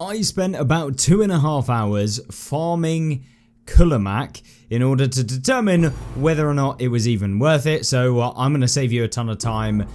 I spent about 2.5 hours farming KULEMAK in order to determine whether or not it was even worth it. So I'm going to save you a ton of time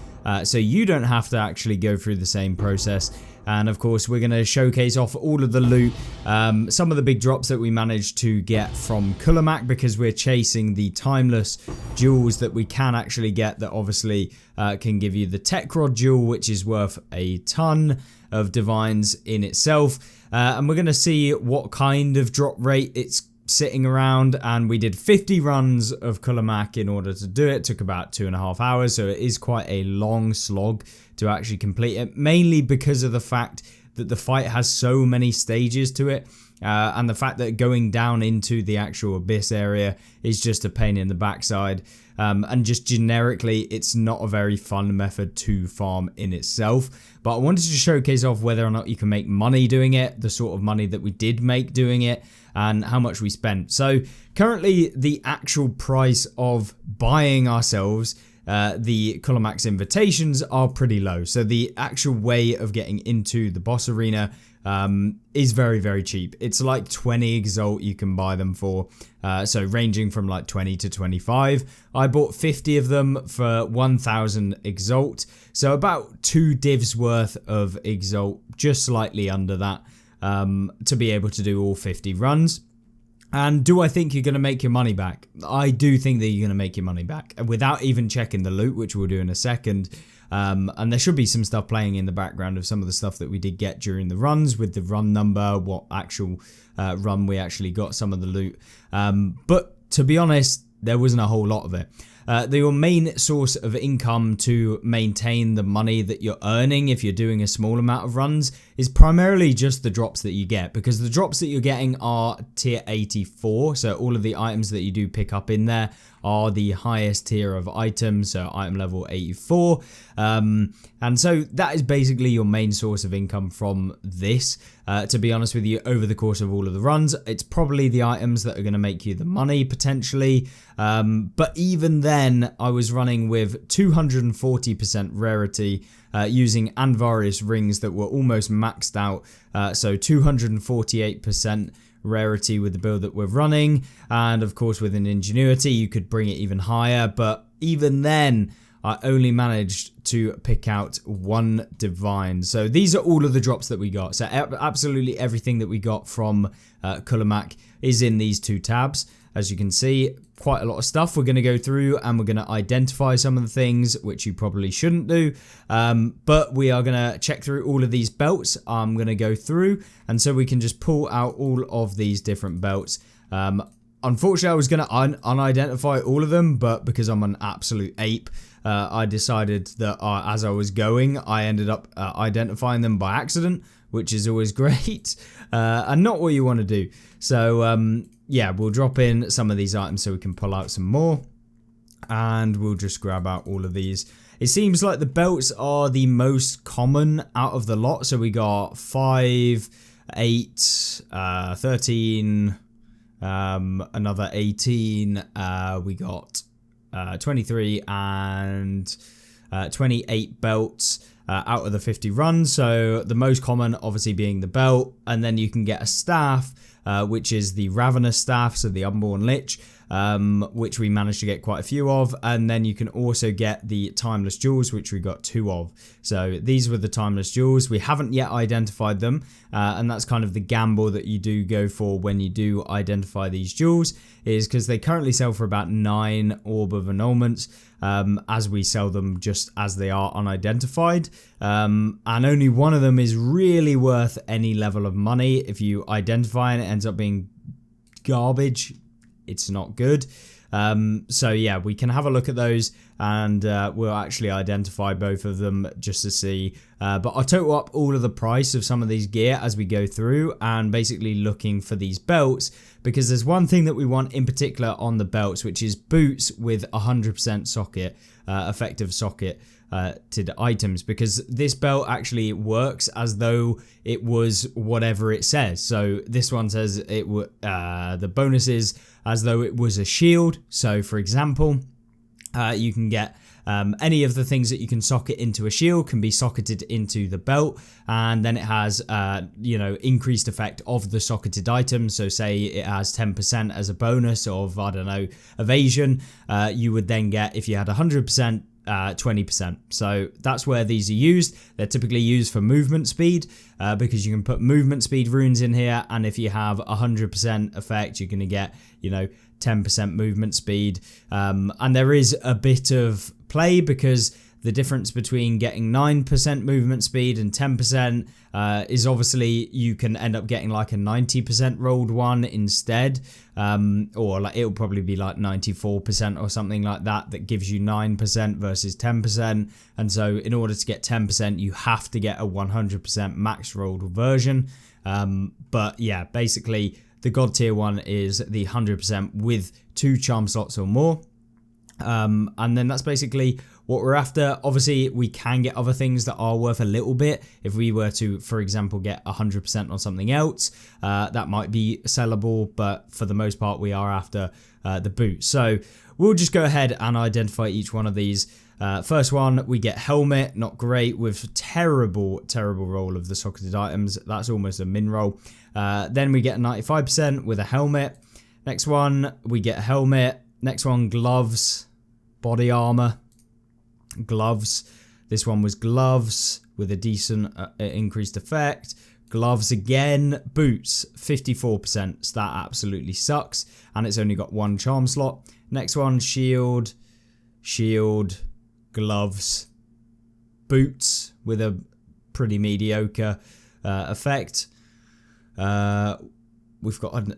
so you don't have to actually go through the same process. And of course, we're going to showcase off all of the loot, some of the big drops that we managed to get from KULEMAK, because we're chasing the timeless jewels that we can actually get that obviously can give you the tech rod jewel, which is worth a ton of divines in itself. And we're going to see what kind of drop rate it's sitting around, and we did 50 runs of KULEMAK in order to do it. Took about 2.5 hours, so it is quite a long slog to actually complete it, mainly because of the fact that the fight has so many stages to it, and the fact that going down into the actual abyss area is just a pain in the backside, and just generically it's not a very fun method to farm in itself. But I wanted to showcase off whether or not you can make money doing it, the sort of money that we did make doing it, and how much we spent. So currently the actual price of buying ourselves the KULEMAK'S invitations are pretty low. So the actual way of getting into the boss arena is very, very cheap. It's like 20 Exalt you can buy them for. So ranging from like 20 to 25. I bought 50 of them for 1,000 Exalt. So about 2 divs worth of Exalt, just slightly under that, to be able to do all 50 runs. And do I think you're going to make your money back? I do think that you're going to make your money back without even checking the loot, which we'll do in a second. And there should be some stuff playing in the background of some of the stuff that we did get during the runs, with the run number, what actual run we actually got, some of the loot. But to be honest, there wasn't a whole lot of it. Your main source of income to maintain the money that you're earning if you're doing a small amount of runs is primarily just the drops that you get, because the drops that you're getting are tier 84. So all of the items that you do pick up in there are the highest tier of items, so item level 84. And so that is basically your main source of income from this. To be honest with you, over the course of all of the runs, it's probably the items that are going to make you the money potentially. But even then, I was running with 240% rarity using Anvarius rings that were almost maxed out. So 248% rarity with the build that we're running, and of course with an ingenuity you could bring it even higher, but even then I only managed to pick out 1 divine. So these are all of the drops that we got. So absolutely everything that we got from KULEMAK is in these 2 tabs. As you can see, quite a lot of stuff we're going to go through, and we're going to identify some of the things which you probably shouldn't do. But we are going to check through all of these belts. I'm going to go through, and so we can just pull out all of these different belts. Unfortunately, I was going to unidentify all of them, but because I'm an absolute ape, I decided that as I was going, I ended up identifying them by accident, which is always great, and not what you want to do. So yeah, we'll drop in some of these items so we can pull out some more, and we'll just grab out all of these. It seems like the belts are the most common out of the lot. So we got 5, 8, 13, another 18, we got 23 and 28 belts out of the 50 runs. So the most common obviously being the belt, and then you can get a staff, which is the Ravenous staff, so the Unborn Lich, which we managed to get quite a few of. And then you can also get the Timeless Jewels, which we got 2 of. So these were the Timeless Jewels. We haven't yet identified them, and that's kind of the gamble that you do go for when you do identify these jewels, is because they currently sell for about 9 Orb of Annulments, as we sell them just as they are unidentified, and only one of them is really worth any level of money. If you identify and it ends up being garbage, it's not good. So yeah, we can have a look at those, and we'll actually identify both of them just to see. But I'll total up all of the price of some of these gear as we go through, and basically looking for these belts, because there's one thing that we want in particular on the belts, which is boots with 100% socket, effective socket to the items, because this belt actually works as though it was whatever it says. So this one says it the bonus is as though it was a shield. So for example, you can get Any of the things that you can socket into a shield can be socketed into the belt, and then it has increased effect of the socketed item. So say it has 10% as a bonus of, I don't know, evasion, you would then get, if you had 100%, 20%. So that's where these are used. They're typically used for movement speed, because you can put movement speed runes in here, and if you have 100% effect, you're going to get 10% movement speed. And there is a bit of play, because the difference between getting 9% movement speed and 10% is obviously you can end up getting like a 90% rolled one instead, or like it'll probably be like 94% or something like that, that gives you 9% versus 10%. And so in order to get 10%, you have to get a 100% max rolled version. But yeah, basically the God tier one is the 100% with 2 charm slots or more. And then that's basically what we're after. Obviously, we can get other things that are worth a little bit. If we were to, for example, get 100% on something else, that might be sellable, but for the most part, we are after the boot. So we'll just go ahead and identify each one of these. First one, we get helmet, not great, with terrible roll of the socketed items. That's almost a min roll. Then we get a 95% with a helmet. Next one, we get a helmet. Next one, gloves, body armor, gloves. This one was gloves with a decent increased effect. Gloves again. Boots, 54%. So that absolutely sucks. And it's only got 1 charm slot. Next one, shield, gloves, boots with a pretty mediocre effect. We've got a...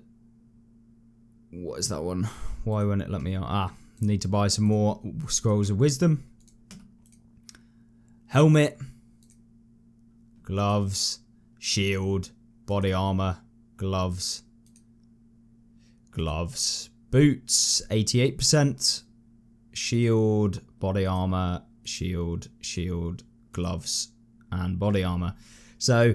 What is that one? Why won't it let me out? Need to buy some more scrolls of wisdom. Helmet, gloves, shield, body armor, gloves, boots, 88%, shield, body armor, shield, gloves, and body armor. So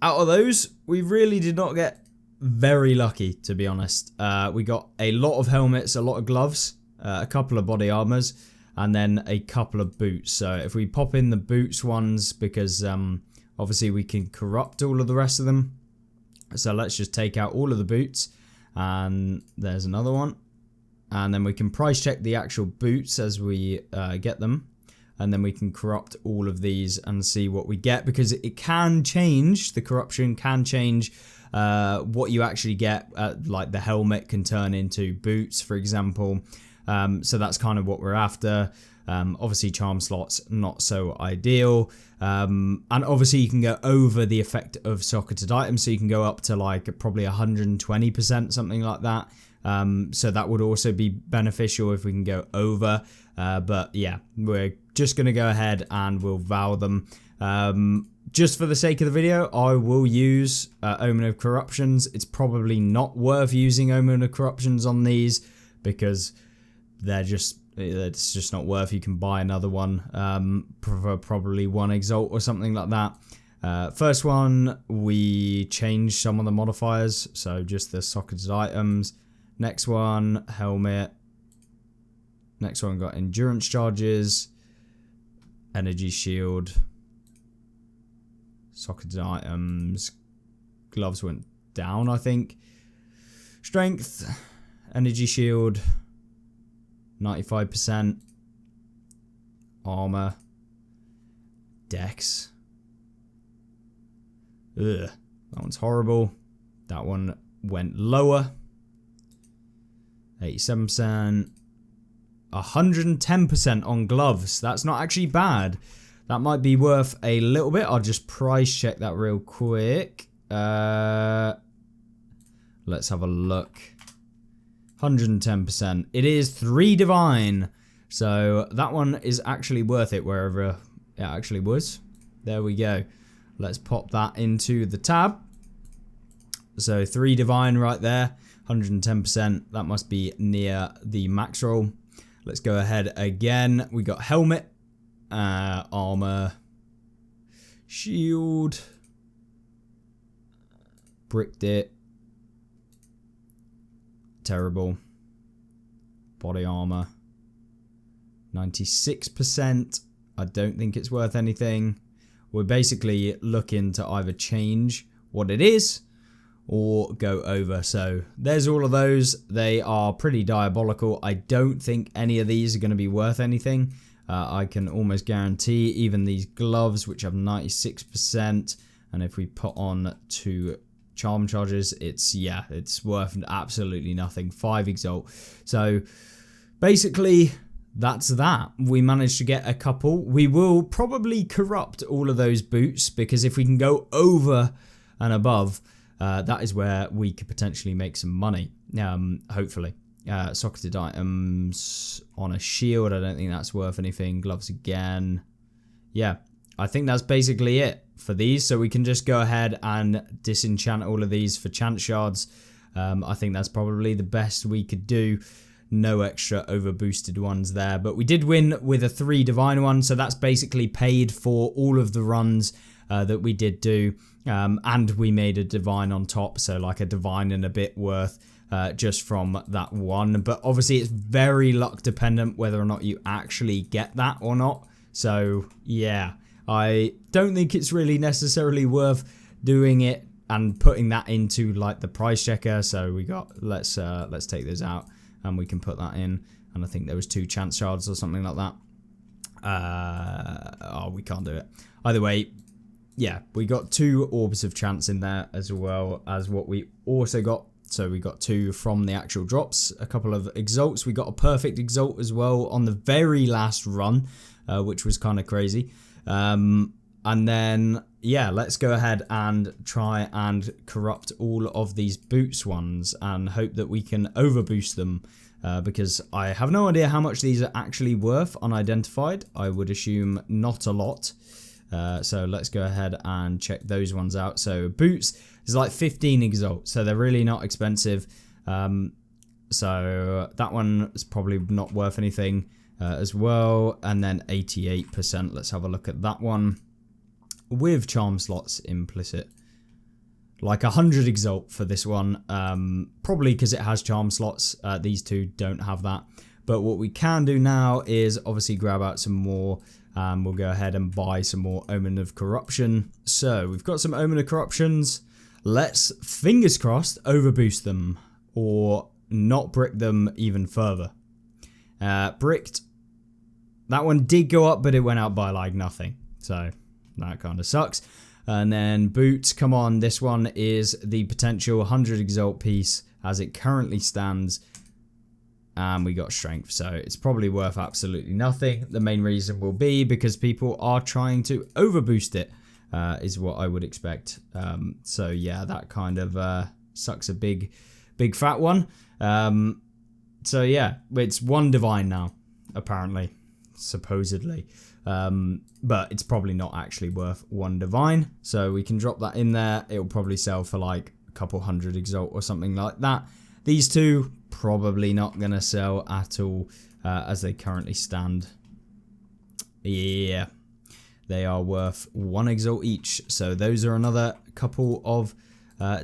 out of those, we really did not get very lucky, to be honest. We got a lot of helmets, a lot of gloves, a couple of body armors, and then a couple of boots. So if we pop in the boots ones, because obviously we can corrupt all of the rest of them. So let's just take out all of the boots, and there's another one. And then we can price check the actual boots as we get them. And then we can corrupt all of these and see what we get, because it can change, the corruption can change what you actually get. Like the helmet can turn into boots, for example. So that's kind of what we're after. Obviously charm slots, not so ideal. And obviously you can go over the effect of socketed items, so you can go up to like probably 120%, something like that. So that would also be beneficial if we can go over. But yeah, we're just going to go ahead and we'll vow them. Just for the sake of the video, I will use Omen of Corruptions. It's probably not worth using Omen of Corruptions on these, because it's just not worth. You can buy another one, probably 1 exalt or something like that. First one, we changed some of the modifiers, so just the socketed items. Next one, helmet. Next one got endurance charges, energy shield, socketed items, gloves went down, I think. Strength, energy shield, 95%, armor, dex. Ugh, that one's horrible. That one went lower, 87%. 110% on gloves. That's not actually bad. That might be worth a little bit. I'll just price check that real quick. Let's have a look. 110%. It is 3 divine. So that one is actually worth it wherever it actually was. There we go. Let's pop that into the tab. So 3 divine right there. 110%. That must be near the max roll. Let's go ahead again. We got helmet, armor, shield, bricked it, terrible, body armor, 96%. I don't think it's worth anything. We're basically looking to either change what it is or go over. So there's all of those. They are pretty diabolical. I don't think any of these are going to be worth anything. I can almost guarantee even these gloves, which have 96%, and if we put on 2 charm charges, it's worth absolutely nothing. 5 exalt. So basically that's that. We managed to get a couple. We will probably corrupt all of those boots, because if we can go over and above, that is where we could potentially make some money, hopefully. Socketed items on a shield, I don't think that's worth anything. Gloves again. Yeah, I think that's basically it for these. So we can just go ahead and disenchant all of these for chance shards. I think that's probably the best we could do. No extra over boosted ones there, but we did win with a 3 divine one, so that's basically paid for all of the runs that we did do, and we made a divine on top, so like a divine and a bit worth just from that one. But obviously it's very luck dependent whether or not you actually get that or not. So yeah, I don't think it's really necessarily worth doing it and putting that into like the price checker. So we got, let's take those out and we can put that in, and I think there was 2 chance shards or something like that. Oh, we can't do it. Either way, yeah, we got 2 orbs of chance in there, as well as what we also got. So we got 2 from the actual drops, a couple of exalts. We got a perfect exalt as well on the very last run, which was kind of crazy. And then, yeah, let's go ahead and try and corrupt all of these boots ones and hope that we can overboost them, because I have no idea how much these are actually worth unidentified. I would assume not a lot. So let's go ahead and check those ones out. So boots is like 15 exalt, so they're really not expensive. So that one is probably not worth anything as well. And then 88%. Let's have a look at that one with charm slots implicit. Like 100 exalt for this one, probably because it has charm slots. These 2 don't have that. But what we can do now is obviously grab out some more. We'll go ahead and buy some more Omen of Corruption. So we've got some Omen of Corruptions. Let's, fingers crossed, overboost them or not brick them even further. Bricked. That one did go up, but it went out by like nothing. So that kind of sucks. And then boots, come on. This one is the potential 100 exalt piece as it currently stands. And we got strength, so it's probably worth absolutely nothing. The main reason will be because people are trying to overboost it, is what I would expect. So yeah, that kind of sucks a big fat one. So yeah, it's 1 divine now, apparently, supposedly. But it's probably not actually worth 1 divine. So we can drop that in there. It'll probably sell for like a couple 100 exalt or something like that. These 2 probably not going to sell at all as they currently stand. Yeah, they are worth 1 exalt each. So those are another couple of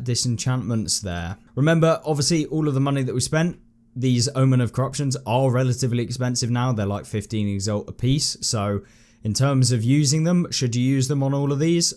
disenchantments there. Remember, obviously, all of the money that we spent, these Omen of Corruptions are relatively expensive now. They're like 15 exalt a piece. So in terms of using them, should you use them on all of these?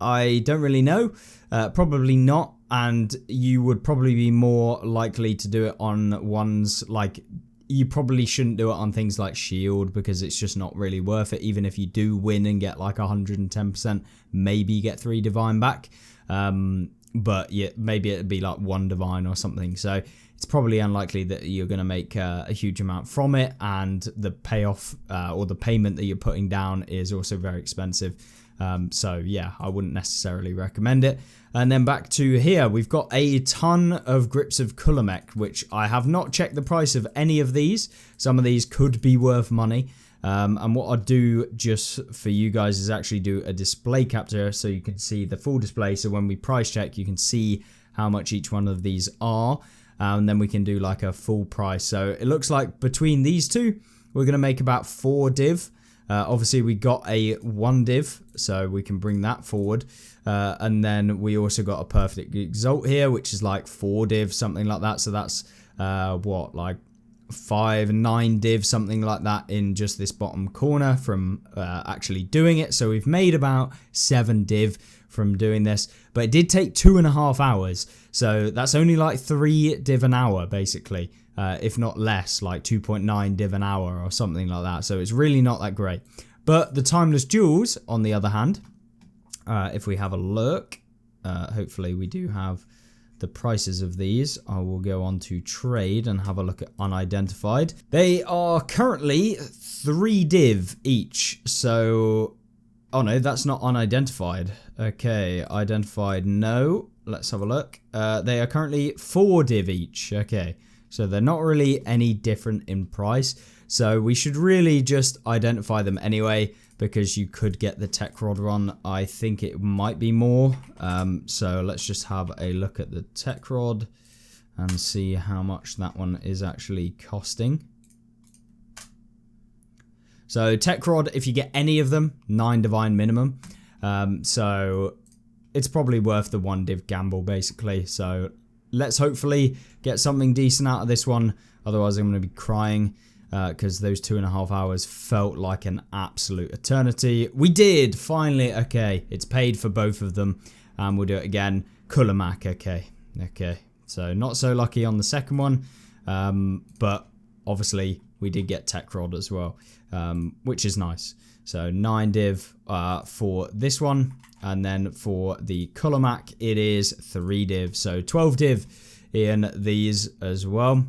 I don't really know. Probably not. And you would probably be more likely to do it on ones like, you probably shouldn't do it on things like shield, because it's just not really worth it. Even if you do win and get like 110%, maybe you get 3 divine back. But yeah, maybe it'd be like 1 divine or something. So it's probably unlikely that you're going to make a huge amount from it. And the payoff or the payment that you're putting down is also very expensive. So yeah, I wouldn't necessarily recommend it. And then back to here, we've got a ton of grips of KULEMAK'S, which I have not checked the price of any of these. Some of these could be worth money. And what I'll do just for you guys is actually do a display capture so you can see the full display. So when we price check, you can see how much each one of these are. And then we can do like a full price. So it looks like between these 2, we're going to make about 4 div. Obviously, we got a 1 div, so we can bring that forward. And then we also got a perfect exalt here, which is like 4 div, something like that. So that's, what, like 9 div, something like that, in just this bottom corner from actually doing it. So we've made about 7 div from doing this, but it did take 2.5 hours. So that's only like 3 div an hour, basically, if not less, like 2.9 div an hour or something like that. So it's really not that great. But the timeless jewels, on the other hand, if we have a look, hopefully we do have the prices of these. I will go on to trade and have a look at unidentified. They are currently 3 div each. So, oh no, that's not unidentified. Okay, identified, no. Let's have a look. They are currently 4 div each. Okay, so they're not really any different in price. So we should really just identify them anyway, because you could get the tech rod one. I think it might be more. So let's just have a look at the tech rod and see how much that one is actually costing. So tech rod, if you get any of them, 9 divine minimum. So it's probably worth the 1 div gamble, basically. So let's hopefully get something decent out of this one. Otherwise I'm going to be crying, because those 2.5 hours felt like an absolute eternity. We did finally. Okay, it's paid for both of them, and we'll do it again. KULEMAK. Okay, so not so lucky on the second one, but obviously we did get tech rod as well, which is nice. So 9 div for this one, and then for the KULEMAK it is 3 div, so 12 div in these as well.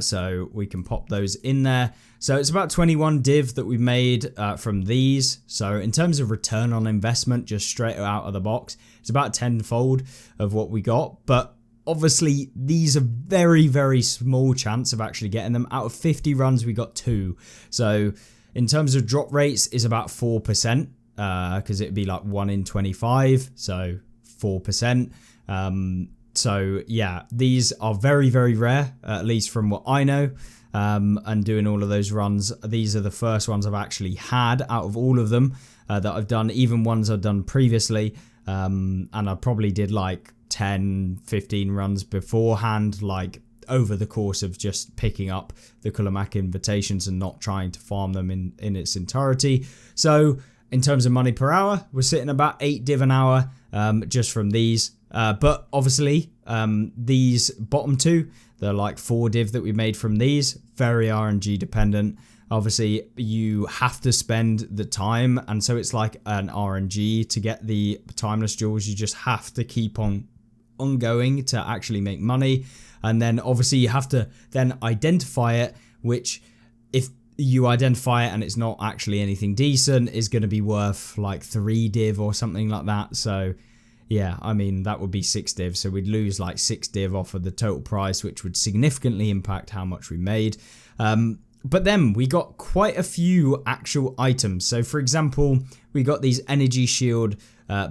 So we can pop those in there. So it's about 21 div that we made from these. So in terms of return on investment, just straight out of the box, it's about 10-fold of what we got. But obviously these are very, very small chance of actually getting them. Out of 50 runs, we got 2. So in terms of drop rates, is about 4%, because it'd be like 1 in 25. So 4%. So yeah, these are very, very rare, at least from what I know. And doing all of those runs, these are the first ones I've actually had out of all of them that I've done, even ones I've done previously. And I probably did like 10, 15 runs beforehand, like over the course of just picking up the KULEMAK invitations and not trying to farm them in its entirety. So in terms of money per hour, we're sitting about 8 div an hour just from these. But obviously, these bottom 2, they're like 4 div that we made from these, very RNG dependent. Obviously, you have to spend the time, and so it's like an RNG to get the timeless jewels. You just have to keep on going to actually make money, and then obviously you have to then identify it, which if you identify it and it's not actually anything decent, is going to be worth like 3 div or something like that. So yeah, I mean, that would be 6 div. So we'd lose like 6 div off of the total price, which would significantly impact how much we made. But then we got quite a few actual items. So for example, we got these energy shield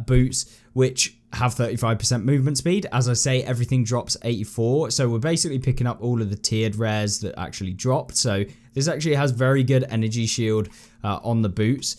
boots, which have 35% movement speed. As I say, everything drops 84. So we're basically picking up all of the tiered rares that actually dropped. So this actually has very good energy shield on the boots.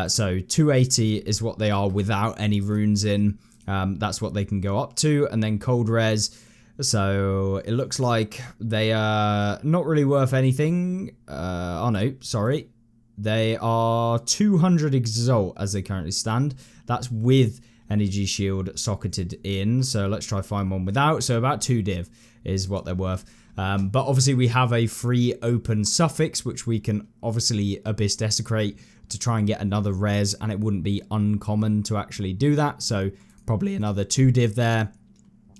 So 280 is what they are without any runes in. That's what they can go up to. And then cold res, so it looks like they are not really worth anything. Oh no, sorry, they are 200 exalt as they currently stand. That's with energy shield socketed in, so let's try find one without. So about 2 div is what they're worth. But obviously we have a free open suffix, which we can obviously abyss desecrate to try and get another res, and it wouldn't be uncommon to actually do that. So probably another 2 div there,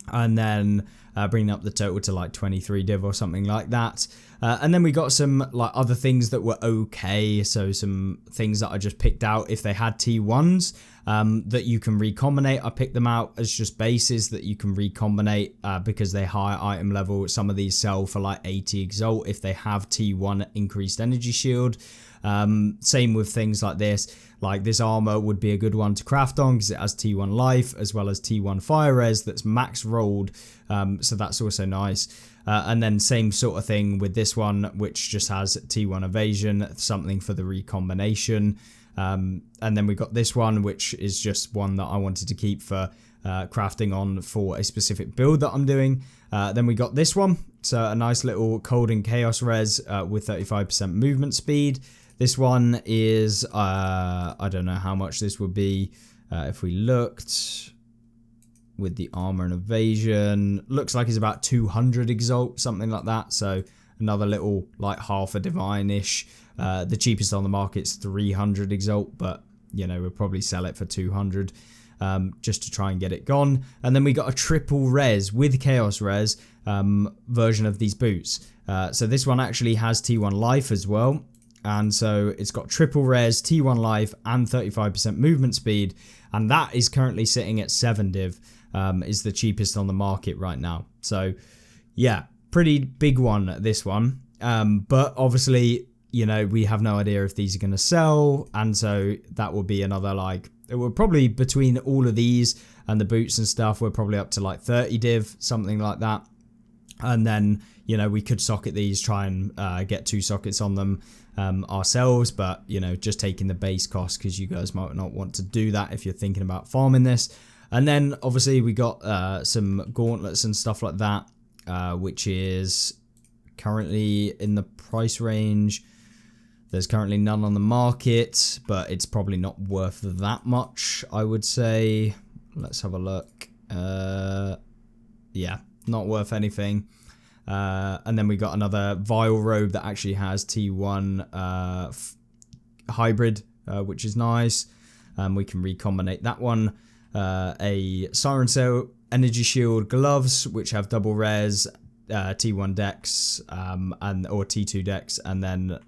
and then bringing up the total to like 23 div or something like that. And then we got some like other things that were okay. So some things that I just picked out if they had T1s that you can recombinate. I picked them out as just bases that you can recombinate because they higher item level. Some of these sell for like 80 exalt if they have T1 increased energy shield. Same with things like this. Like this armor would be a good one to craft on because it has T1 life as well as T1 fire res that's max rolled. So that's also nice. And then same sort of thing with this one, which just has T1 evasion, something for the recombination. And then we got this one, which is just one that I wanted to keep for crafting on for a specific build that I'm doing. Then we got this one, so a nice little cold and chaos res with 35% movement speed. This one is, I don't know how much this would be if we looked with the armor and evasion. Looks like it's about 200 exalt, something like that. So another little like half a divine-ish. The cheapest on the market's 300 exalt, but you know, we'll probably sell it for 200 just to try and get it gone. And then we got a triple res with chaos res version of these boots. So this one actually has T1 life as well. And so it's got triple res, T1 life, and 35% movement speed. And that is currently sitting at 7 div, is the cheapest on the market right now. So yeah, pretty big one, this one. But obviously, you know, we have no idea if these are going to sell. And so that will be another, like, we're probably between all of these and the boots and stuff, we're probably up to like 30 div, something like that. And then, you know, we could socket these, try and get 2 sockets on them ourselves, but you know, just taking the base cost, because you guys might not want to do that if you're thinking about farming this. And then obviously we got some gauntlets and stuff like that, which is currently in the price range. There's currently none on the market, but it's probably not worth that much, I would say. Let's have a look. Yeah, not worth anything. And then we got another Vile Robe that actually has T1 hybrid, which is nice. We can recombinate that one. A Siren Sail Energy Shield gloves, which have double res, T1 dex, or T2 dex, and then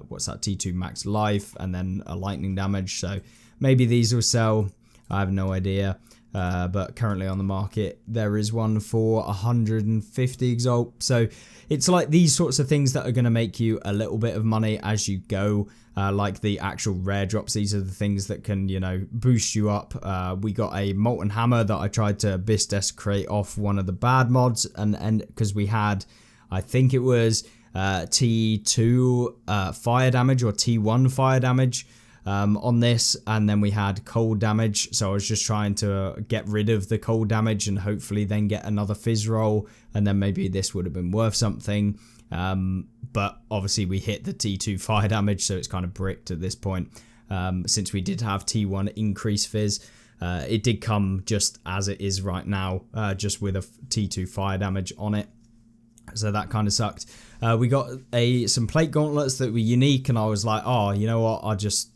what's that? T2 max life, and then a lightning damage. So maybe these will sell. I have no idea. But currently on the market there is one for 150 exalt. So it's like these sorts of things that are going to make you a little bit of money as you go, like the actual rare drops. These are the things that can, you know, boost you up. We got a molten hammer that I tried to bis desecrate off one of the bad mods, and because we had, I think it was T2 fire damage or T1 fire damage on this, and then we had cold damage, so I was just trying to get rid of the cold damage and hopefully then get another fizz roll, and then maybe this would have been worth something. But obviously we hit the T2 fire damage, so it's kind of bricked at this point. Since we did have T1 increase fizz, it did come just as it is right now, just with a T2 fire damage on it, so that kind of sucked. We got some plate gauntlets that were unique, and I was like, oh, you know what, I'll just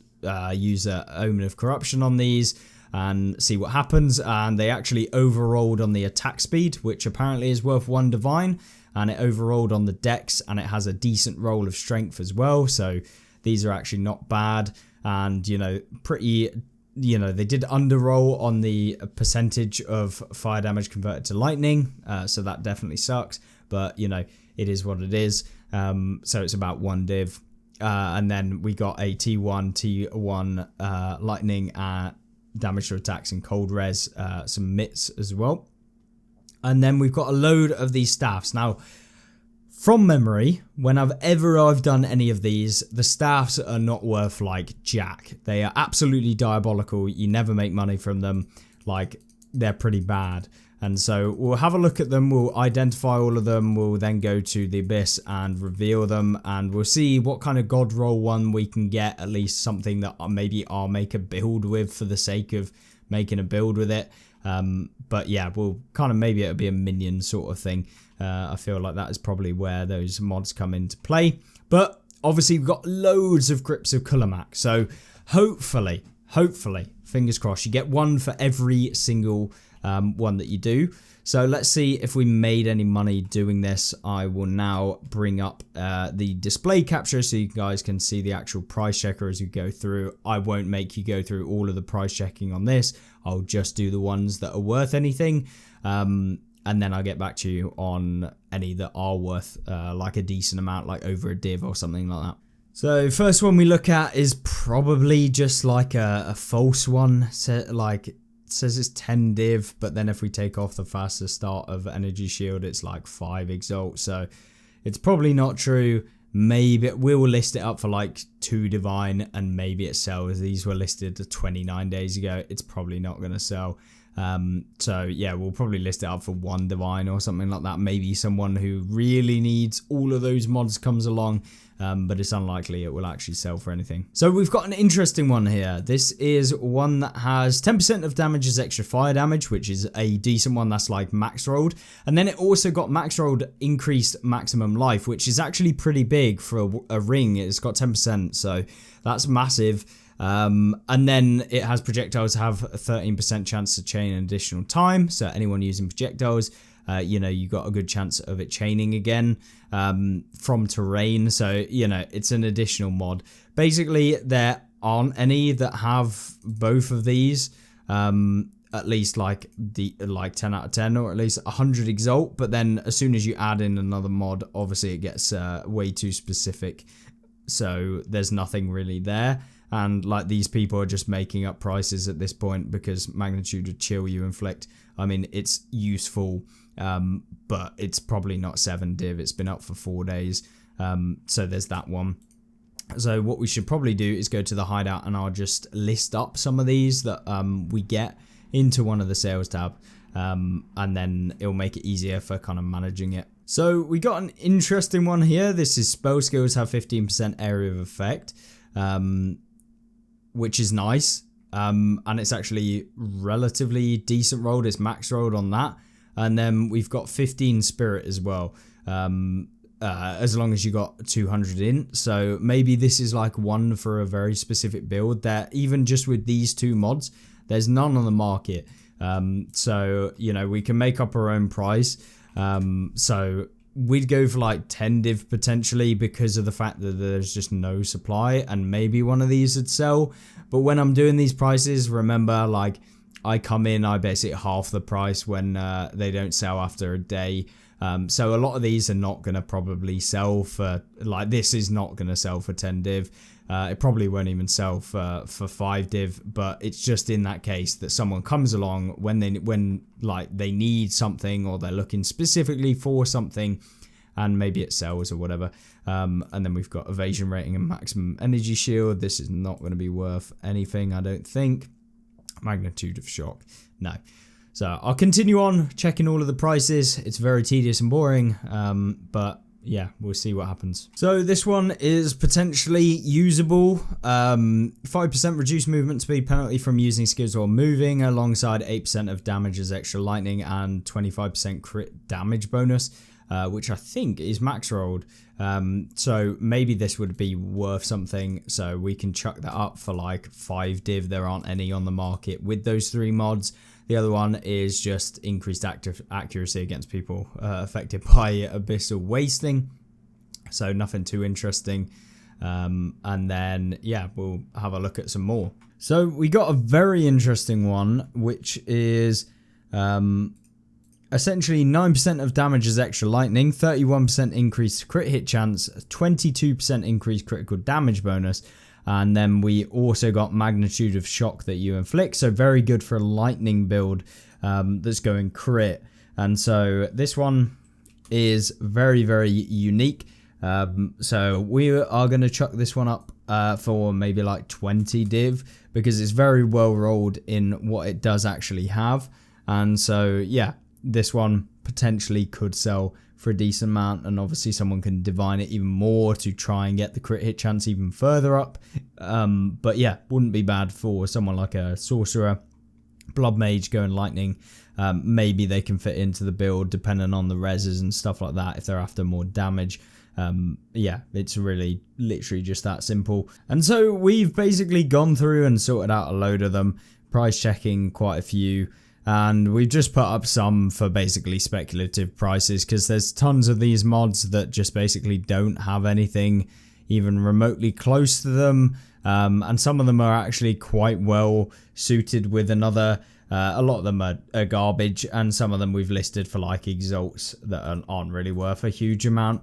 use a Omen of Corruption on these and see what happens. And they actually overrolled on the attack speed, which apparently is worth 1 divine, and it overrolled on the dex, and it has a decent roll of strength as well. So these are actually not bad, and you know, pretty, you know, they did underroll on the percentage of fire damage converted to lightning, so that definitely sucks, but you know, it is what it is. So it's about 1 div. And then we got a T1 lightning damage to attacks and cold res, some mitts as well. And then we've got a load of these staffs. Now, from memory, whenever I've done any of these, the staffs are not worth like jack. They are absolutely diabolical. You never make money from them. Like, they're pretty bad. And so we'll have a look at them, we'll identify all of them, we'll then go to the Abyss and reveal them, and we'll see what kind of god roll one we can get, at least something that maybe I'll make a build with for the sake of making a build with it. But yeah, we'll kind of, maybe it'll be a minion sort of thing. I feel like that is probably where those mods come into play. But obviously we've got loads of Grips of Kulemak, so hopefully, fingers crossed, you get one for every single one that you do. So let's see if we made any money doing this. I will now bring up the display capture so you guys can see the actual price checker as you go through. I won't make you go through all of the price checking on this. I'll just do the ones that are worth anything, and then I'll get back to you on any that are worth like a decent amount, like over a div or something like that. So first one we look at is probably just like a false one. So like, it says it's 10 div, but then if we take off the faster start of energy shield, it's like 5 exalt. So it's probably not true. Maybe we'll list it up for like 2 divine and maybe it sells. These were listed 29 days ago. It's probably not going to sell. So yeah, we'll probably list it up for 1 divine or something like that. Maybe someone who really needs all of those mods comes along, but it's unlikely it will actually sell for anything. So we've got an interesting one here. This is one that has 10% of damage as extra fire damage, which is a decent one. That's like max rolled. And then it also got max rolled increased maximum life, which is actually pretty big for a ring. It's got 10%, so that's massive. And then it has projectiles have a 13% chance to chain an additional time. So anyone using projectiles, you know, you got a good chance of it chaining again from terrain. So, you know, it's an additional mod. Basically, there aren't any that have both of these. At least like 10 out of 10, or at least 100 exalt. But then as soon as you add in another mod, obviously it gets way too specific. So there's nothing really there. And like these people are just making up prices at this point because magnitude of chill you inflict. I mean, it's useful, but it's probably not 7 div. It's been up for 4 days. So there's that one. So what we should probably do is go to the hideout and I'll just list up some of these that we get into one of the sales tab. And then it'll make it easier for kind of managing it. So we got an interesting one here. This is spell skills have 15% area of effect. Which is nice, and it's actually relatively decent rolled. It's max rolled on that, and then we've got 15 spirit as well, as long as you got 200 in. So maybe this is like one for a very specific build. That even just with these 2 mods, there's none on the market. So you know, we can make up our own price. So we'd go for like 10 div potentially because of the fact that there's just no supply, and maybe one of these would sell. But when I'm doing these prices, remember, like I come in, I basically half the price when they don't sell after a day. So a lot of these are not going to probably sell for, like this is not going to sell for 10 div. It probably won't even sell for 5 div, but it's just in that case that someone comes along when they need something, or they're looking specifically for something, and maybe it sells or whatever. And then we've got evasion rating and maximum energy shield. This is not going to be worth anything, I don't think. Magnitude of shock, no. So I'll continue on checking all of the prices. It's very tedious and boring, but yeah, we'll see what happens. So this one is potentially usable. 5% reduced movement speed penalty from using skills while moving, alongside 8% of damage as extra lightning and 25% crit damage bonus, which I think is max rolled. So maybe this would be worth something. So we can chuck that up for like 5 div. There aren't any on the market with those 3 mods. The other one is just increased accuracy against people affected by abyssal wasting. So nothing too interesting. And then, yeah, we'll have a look at some more. So we got a very interesting one, which is essentially 9% of damage as extra lightning, 31% increased crit hit chance, 22% increased critical damage bonus. And then we also got magnitude of shock that you inflict. So very good for a lightning build that's going crit. And so this one is very, very unique. So we are going to chuck this one up for maybe like 20 div, because it's very well rolled in what it does actually have. And so, yeah, this one potentially could sell for a decent amount, and obviously someone can divine it even more to try and get the crit hit chance even further up. But yeah, wouldn't be bad for someone like a sorcerer, blood mage going lightning. Maybe they can fit into the build depending on the reses and stuff like that if they're after more damage. Yeah, it's really literally just that simple. And so we've basically gone through and sorted out a load of them, price checking quite a few. And we've just put up some for basically speculative prices, because there's tons of these mods that just basically don't have anything even remotely close to them. And some of them are actually quite well suited with another. A lot of them are garbage, and some of them we've listed for like exalts that aren't really worth a huge amount.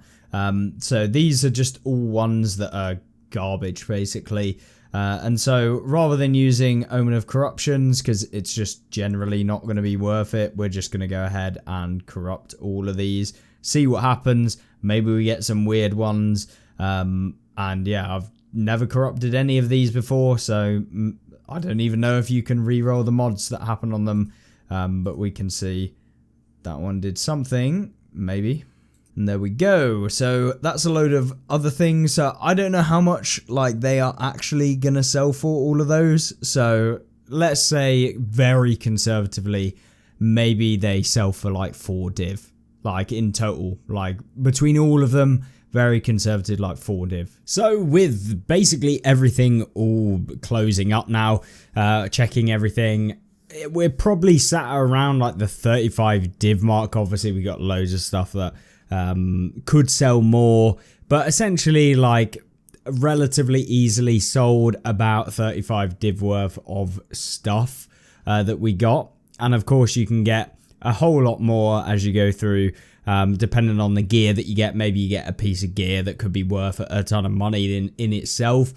So these are just all ones that are garbage basically. And so rather than using Omen of Corruptions, because it's just generally not going to be worth it, we're just going to go ahead and corrupt all of these, see what happens. Maybe we get some weird ones. And yeah, I've never corrupted any of these before, so I don't even know if you can re-roll the mods that happen on them. but we can see that one did something, maybe. And there we go. So that's a load of other things. So I don't know how much like they are actually going to sell for all of those. So let's say very conservatively, maybe they sell for like 4 div, like in total, like between all of them, very conservative, like 4 div. So with basically everything all closing up now, checking everything, we're probably sat around like the 35 div mark. Obviously we got loads of stuff that could sell more, but essentially like relatively easily sold about 35 div worth of stuff that we got. And of course you can get a whole lot more as you go through, depending on the gear that you get. Maybe you get a piece of gear that could be worth a ton of money in itself.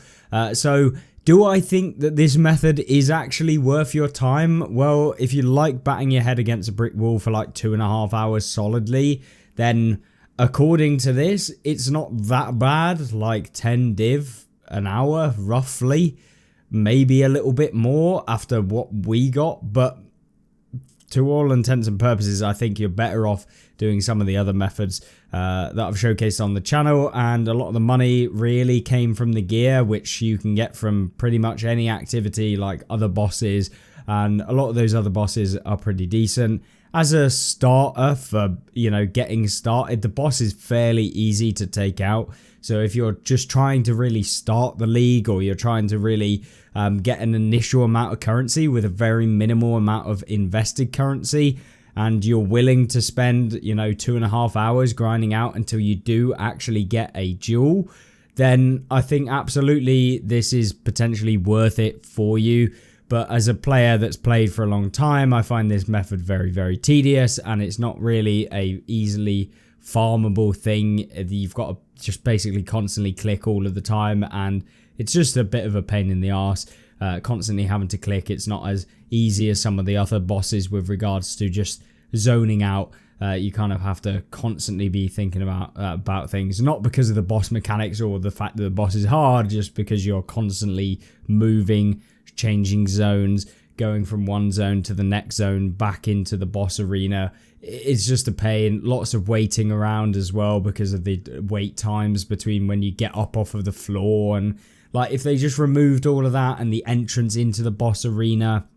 So do I think that this method is actually worth your time? Well, if you like batting your head against a brick wall for like 2.5 hours solidly, then according to this, it's not that bad. Like 10 div an hour, roughly. Maybe a little bit more after what we got, but to all intents and purposes, I think you're better off doing some of the other methods that I've showcased on the channel, and a lot of the money really came from the gear, which you can get from pretty much any activity like other bosses, and a lot of those other bosses are pretty decent. As a starter for, you know, getting started, the boss is fairly easy to take out. So if you're just trying to really start the league, or you're trying to really get an initial amount of currency with a very minimal amount of invested currency, and you're willing to spend, you know, 2.5 hours grinding out until you do actually get a jewel, then I think absolutely this is potentially worth it for you. But as a player that's played for a long time, I find this method very, very tedious, and it's not really a easily farmable thing. You've got to just basically constantly click all of the time, and it's just a bit of a pain in the arse, constantly having to click. It's not as easy as some of the other bosses with regards to just zoning out. You kind of have to constantly be thinking about things, not because of the boss mechanics or the fact that the boss is hard, just because you're constantly moving, changing zones, going from one zone to the next zone, back into the boss arena. It's just a pain. Lots of waiting around as well because of the wait times between when you get up off of the floor. And like, if they just removed all of that and the entrance into the boss arena,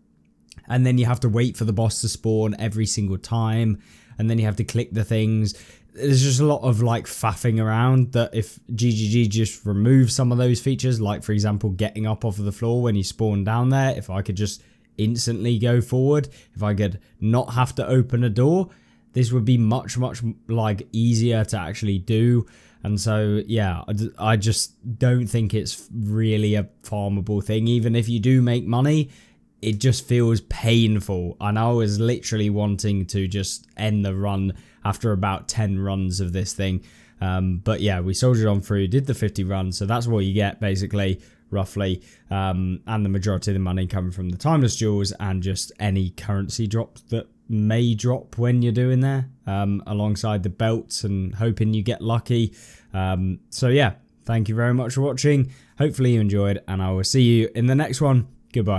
and then you have to wait for the boss to spawn every single time, and then you have to click the things. There's just a lot of like faffing around that if GGG just removes some of those features, like for example getting up off of the floor when you spawn down there, if I could just instantly go forward, if I could not have to open a door, this would be much like easier to actually do. And so yeah, I just don't think it's really a farmable thing. Even if you do make money, it just feels painful, and I was literally wanting to just end the run after about 10 runs of this thing. But yeah, we soldiered on through, did the 50 runs, so that's what you get basically, roughly. And the majority of the money coming from the timeless jewels and just any currency drops that may drop when you're doing there, alongside the belts and hoping you get lucky. So yeah, thank you very much for watching. Hopefully you enjoyed, and I will see you in the next one. Goodbye.